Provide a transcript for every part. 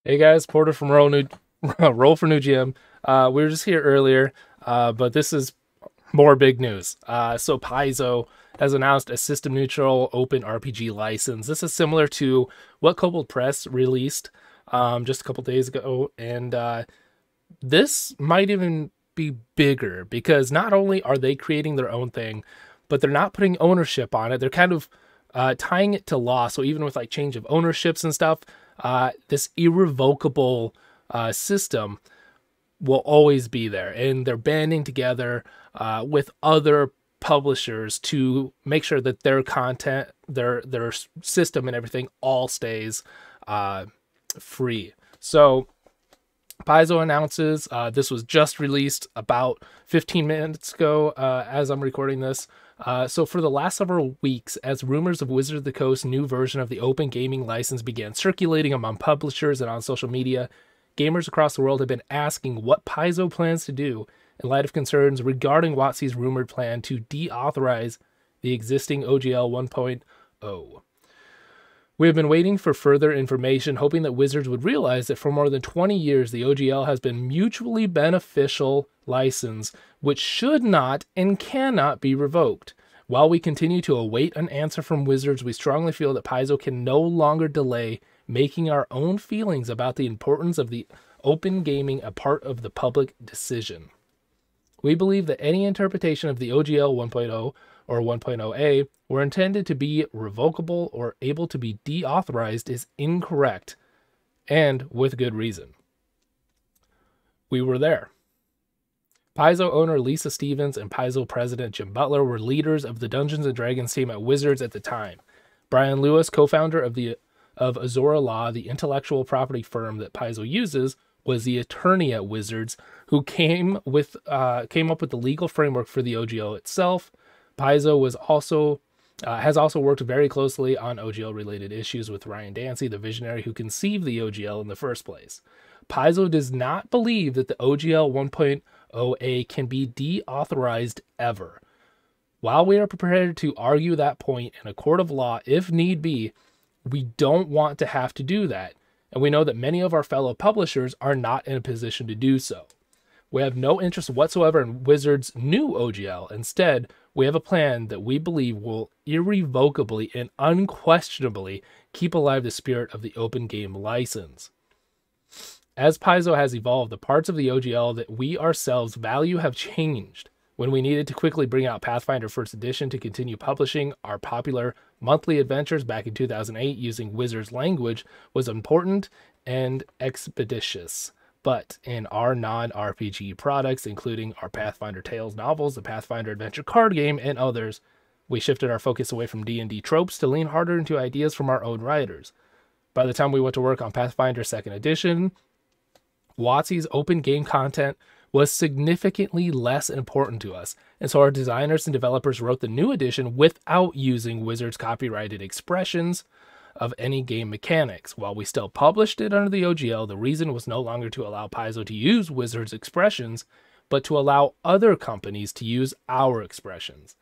Hey guys, Porter from Roll for New GM. We were just here earlier, but this is more big news. So Paizo has announced a system-neutral open RPG license. This is similar to what Kobold Press released just a couple days ago, and this might even be bigger because not only are they creating their own thing, but they're not putting ownership on it. They're kind of tying it to law. So even with like change of ownerships and stuff, this irrevocable system will always be there, and they're banding together with other publishers to make sure that their content, their system, and everything all stays free. So Paizo announces this was just released about 15 minutes ago as I'm recording this. So for the last several weeks, as rumors of Wizards of the Coast's new version of the open gaming license began circulating among publishers and on social media, gamers across the world have been asking what Paizo plans to do in light of concerns regarding WoTC's rumored plan to deauthorize the existing OGL 1.0. We have been waiting for further information, hoping that Wizards would realize that for more than 20 years, the OGL has been mutually beneficial license, which should not and cannot be revoked. While we continue to await an answer from Wizards, we strongly feel that Paizo can no longer delay making our own feelings about the importance of the open gaming a part of the public decision. We believe that any interpretation of the OGL 1.0 or 1.0a were intended to be revocable or able to be deauthorized is incorrect, and with good reason. We were there. Paizo owner Lisa Stevens and Paizo president Jim Butler were leaders of the Dungeons & Dragons team at Wizards at the time. Brian Lewis, co-founder of Azora Law, the intellectual property firm that Paizo uses, was the attorney at Wizards who came up with the legal framework for the OGL itself. Paizo has also worked very closely on OGL-related issues with Ryan Dancy, the visionary who conceived the OGL in the first place. Paizo does not believe that the OGL 1.0a can be deauthorized ever. While we are prepared to argue that point in a court of law if need be, we don't want to have to do that, and we know that many of our fellow publishers are not in a position to do so. We have no interest whatsoever in Wizards' new OGL. Instead, we have a plan that we believe will irrevocably and unquestionably keep alive the spirit of the open game license. As Paizo has evolved, the parts of the OGL that we ourselves value have changed. When we needed to quickly bring out Pathfinder First Edition to continue publishing our popular monthly adventures back in 2008 using Wizards language was important and expeditious. But in our non-RPG products, including our Pathfinder Tales novels, the Pathfinder Adventure card game, and others, we shifted our focus away from D&D tropes to lean harder into ideas from our own writers. By the time we went to work on Pathfinder 2nd Edition, WoTC's open game content was significantly less important to us, and so our designers and developers wrote the new edition without using Wizards' copyrighted expressions of any game mechanics. While we still published it under the OGL, the reason was no longer to allow Paizo to use Wizards' expressions, but to allow other companies to use our expressions.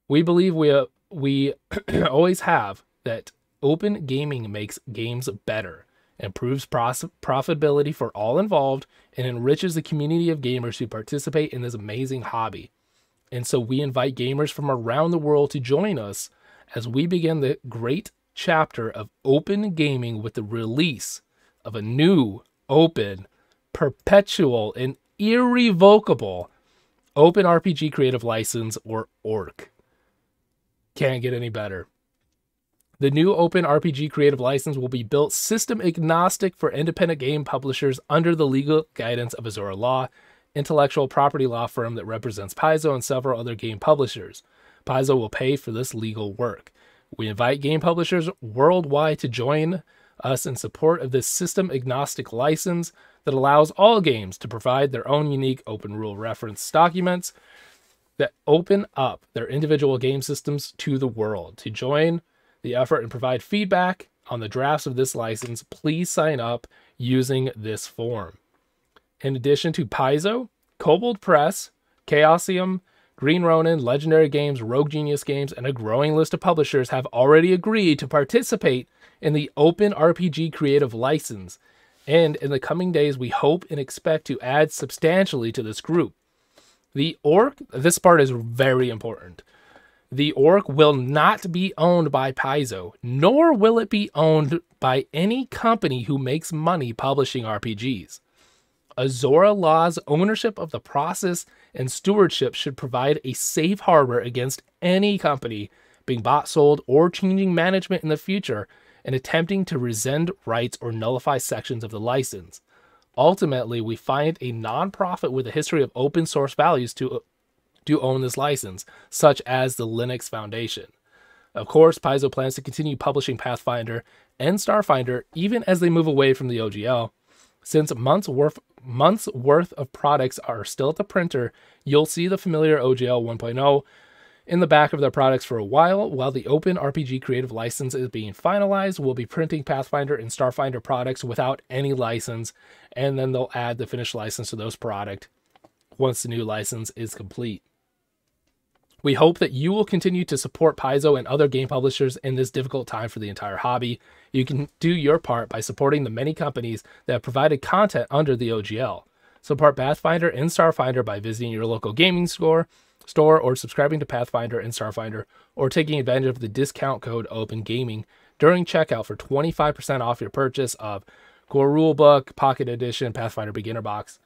We believe we always have that open gaming makes games better, improves profitability for all involved, and enriches the community of gamers who participate in this amazing hobby. And so we invite gamers from around the world to join us as we begin the great chapter of open gaming with the release of a new, open, perpetual, and irrevocable Open RPG Creative License, or ORC. Can't get any better. The new Open RPG Creative License will be built system agnostic for independent game publishers under the legal guidance of Azora Law, intellectual property law firm that represents Paizo and several other game publishers. Paizo will pay for this legal work. We invite game publishers worldwide to join us in support of this system-agnostic license that allows all games to provide their own unique open rule reference documents that open up their individual game systems to the world. To join the effort and provide feedback on the drafts of this license, please sign up using this form. In addition to Paizo, Kobold Press, Chaosium, Green Ronin, Legendary Games, Rogue Genius Games, and a growing list of publishers have already agreed to participate in the Open RPG Creative License. And in the coming days, we hope and expect to add substantially to this group. This part is very important. The org will not be owned by Paizo, nor will it be owned by any company who makes money publishing RPGs. Azora Law's ownership of the process and stewardship should provide a safe harbor against any company being bought, sold, or changing management in the future and attempting to rescind rights or nullify sections of the license. Ultimately, we find a nonprofit with a history of open source values to own this license, such as the Linux Foundation. Of course, Paizo plans to continue publishing Pathfinder and Starfinder even as they move away from the OGL. Since months worth of products are still at the printer, you'll see the familiar OGL 1.0 in the back of their products for a while the Open RPG Creative License is being finalized. We'll be printing Pathfinder and Starfinder products without any license, and then they'll add the finished license to those products once the new license is complete. We hope that you will continue to support Paizo and other game publishers in this difficult time for the entire hobby. You can do your part by supporting the many companies that have provided content under the OGL. Support Pathfinder and Starfinder by visiting your local gaming store or subscribing to Pathfinder and Starfinder, or taking advantage of the discount code OpenGaming during checkout for 25% off your purchase of Core Rulebook, Pocket Edition, Pathfinder Beginner Box.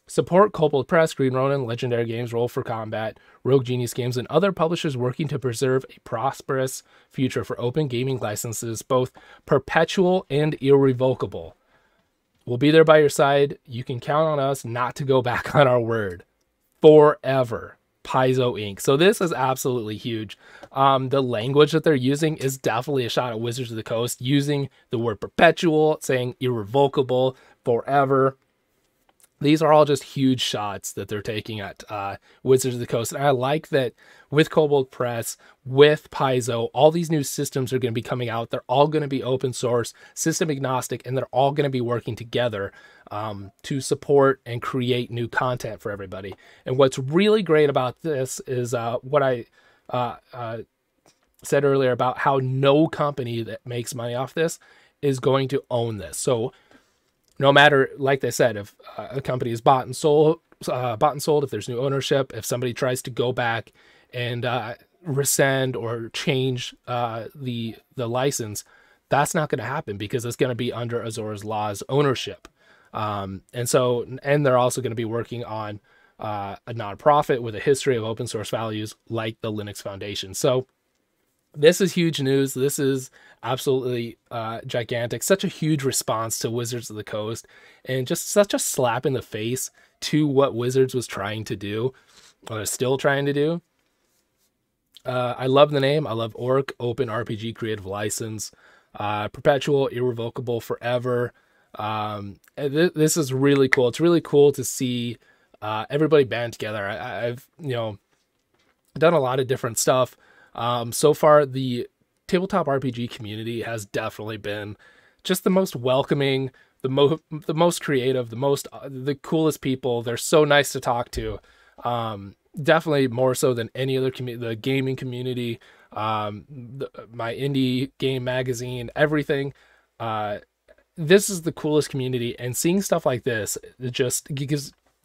Support Kobold Press, Green Ronin, Legendary Games, Roll for Combat, Rogue Genius Games, and other publishers working to preserve a prosperous future for open gaming licenses, both perpetual and irrevocable. We'll be there by your side. You can count on us not to go back on our word. Forever. Paizo Inc. So this is absolutely huge. The language that they're using is definitely a shot at Wizards of the Coast, using the word perpetual, saying irrevocable, forever. These are all just huge shots that they're taking at Wizards of the Coast. And I like that with Kobold Press, with Paizo, all these new systems are going to be coming out. They're all going to be open source, system agnostic, and they're all going to be working together to support and create new content for everybody. And what's really great about this is what I said earlier about how no company that makes money off this is going to own this. So no matter, like they said, if a company is bought and sold, if there's new ownership, if somebody tries to go back and rescind or change the license, that's not going to happen because it's going to be under Azora Law's ownership. And they're also going to be working on a nonprofit with a history of open source values like the Linux Foundation. So this is huge news. This is absolutely gigantic. Such a huge response to Wizards of the Coast, and just such a slap in the face to what Wizards was trying to do, or is still trying to do. I love the name. I love ORC, Open RPG Creative License, perpetual, irrevocable, forever. This is really cool. It's really cool to see everybody band together. I've done a lot of different stuff. So far, the tabletop RPG community has definitely been just the most welcoming, the most creative, the coolest people. They're so nice to talk to. Definitely more so than any other community, the gaming community, my indie game magazine, everything. This is the coolest community, and seeing stuff like this, it gives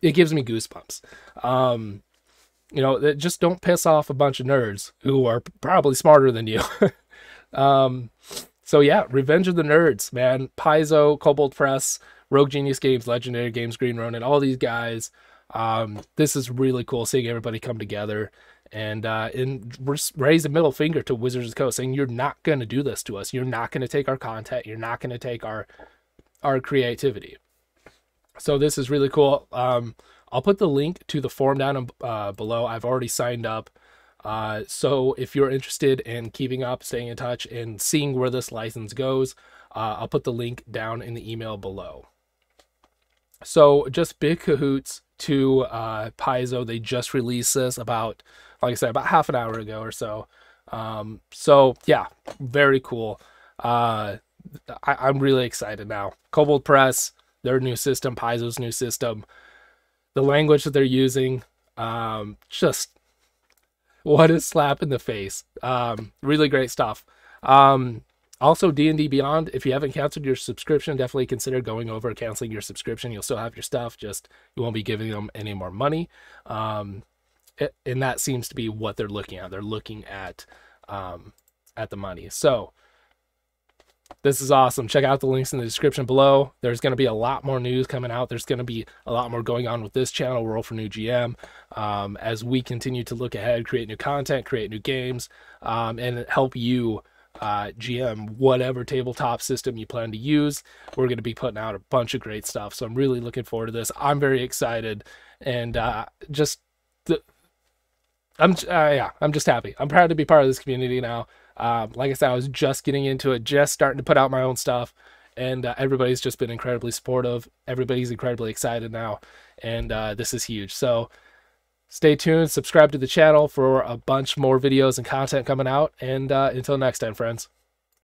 me goosebumps. That just don't piss off a bunch of nerds who are probably smarter than you. So yeah, Revenge of the Nerds, man. Paizo, Kobold Press, Rogue Genius Games, Legendary Games, Green Ronin, all these guys. This is really cool seeing everybody come together and raise a middle finger to Wizards of the Coast, saying you're not going to do this to us. You're not going to take our content. You're not going to take our creativity. So this is really cool. I'll put the link to the form down below. I've already signed up. So if you're interested in keeping up, staying in touch, and seeing where this license goes, I'll put the link down in the email below. So just big cahoots to Paizo. They just released this about half an hour ago or so. So yeah, very cool. I'm really excited now. Kobold Press, their new system, Paizo's new system, the language that they're using, just What a slap in the face. Really great stuff. Also, D&D Beyond, if you haven't canceled your subscription, definitely consider going over and canceling your subscription. You'll still have your stuff, just you won't be giving them any more money. And that seems to be what they're looking at. They're looking at the money. So this is awesome. Check out the links in the description below. There's going to be a lot more news coming out. There's going to be a lot more going on with this channel, Roll for New GM, as we continue to look ahead, create new content, create new games, and help you GM whatever tabletop system you plan to use. We're going to be putting out a bunch of great stuff. So I'm really looking forward to this. I'm very excited, and I'm just happy. I'm proud to be part of this community now. Like I said, I was just getting into it, just starting to put out my own stuff, and everybody's just been incredibly supportive. Everybody's incredibly excited now, and this is huge. So stay tuned, subscribe to the channel for a bunch more videos and content coming out, and until next time, friends.